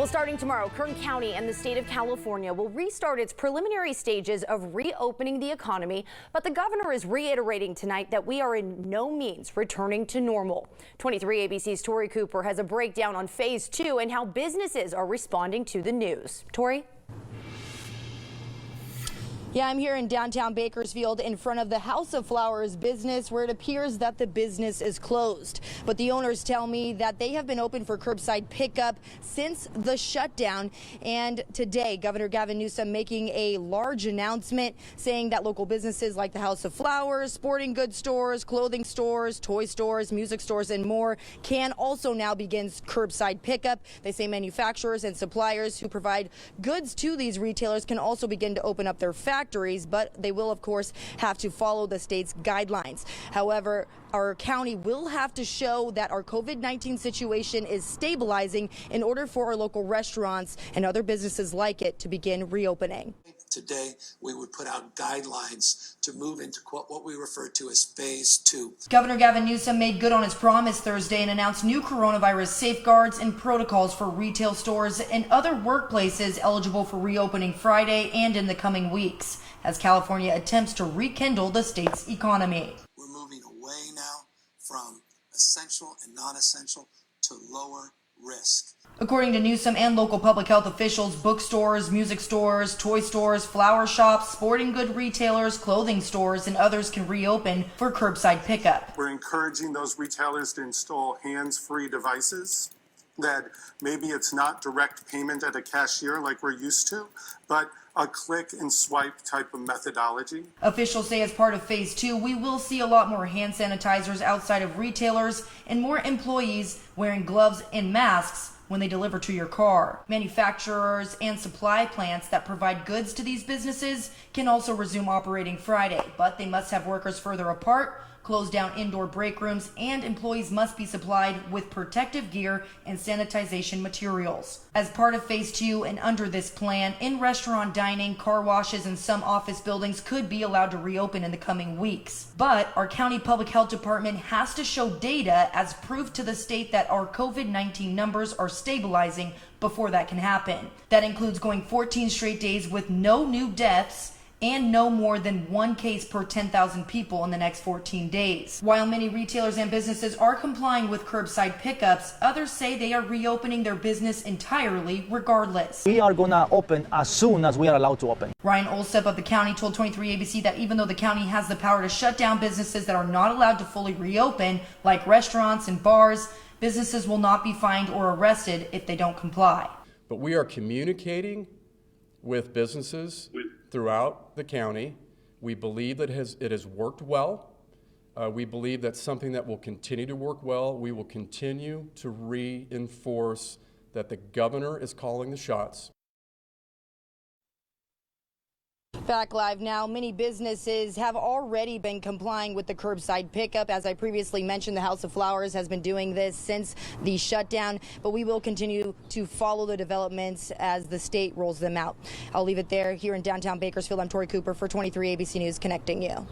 Well, starting tomorrow, Kern County and the state of California will restart its preliminary stages of reopening the economy, but the governor is reiterating tonight that we are in no means returning to normal. 23 ABC's Tori Cooper has a breakdown on phase 2 and how businesses are responding to the news. Tori? Yeah, I'm here in downtown Bakersfield in front of the House of Flowers business where it appears that the business is closed. But the owners tell me that they have been open for curbside pickup since the shutdown. And today, Governor Gavin Newsom making a large announcement saying that local businesses like the House of Flowers, sporting goods stores, clothing stores, toy stores, music stores, and more can also now begin curbside pickup. They say manufacturers and suppliers who provide goods to these retailers can also begin to open up their factories, but they will, of course, have to follow the state's guidelines. However, our county will have to show that our COVID-19 situation is stabilizing in order for our local restaurants and other businesses like it to begin reopening. Today, we would put out guidelines to move into what we refer to as phase 2. Governor Gavin Newsom made good on his promise Thursday and announced new coronavirus safeguards and protocols for retail stores and other workplaces eligible for reopening Friday and in the coming weeks, as California attempts to rekindle the state's economy. We're moving away now from essential and non-essential to lower risk. According to Newsom and local public health officials, bookstores, music stores, toy stores, flower shops, sporting good retailers, clothing stores, and others can reopen for curbside pickup. We're encouraging those retailers to install hands-free devices that maybe it's not direct payment at a cashier like we're used to, but a click and swipe type of methodology. Officials say as part of phase 2, we will see a lot more hand sanitizers outside of retailers and more employees wearing gloves and masks when they deliver to your car. Manufacturers and supply plants that provide goods to these businesses can also resume operating Friday, but they must have workers further apart, close down indoor break rooms, and employees must be supplied with protective gear and sanitization materials. As part of phase 2 and under this plan, in-restaurant dining, car washes, and some office buildings could be allowed to reopen in the coming weeks. But our county public health department has to show data as proof to the state that our COVID-19 numbers are stabilizing before that can happen. That includes going 14 straight days with no new deaths and no more than 1 case per 10,000 people in the next 14 days. While many retailers and businesses are complying with curbside pickups, others say they are reopening their business entirely regardless. We are going to open as soon as we are allowed to open. Ryan Olsep of the county told 23 ABC that even though the county has the power to shut down businesses that are not allowed to fully reopen, like restaurants and bars, businesses will not be fined or arrested if they don't comply. But we are communicating with businesses throughout the county. We believe that it has worked well. We believe that's something that will continue to work well. We will continue to reinforce that the governor is calling the shots. Back live now, many businesses have already been complying with the curbside pickup. As I previously mentioned, the House of Flowers has been doing this since the shutdown, but we will continue to follow the developments as the state rolls them out. I'll leave it there. Here in downtown Bakersfield, I'm Tori Cooper for 23 ABC News, connecting you.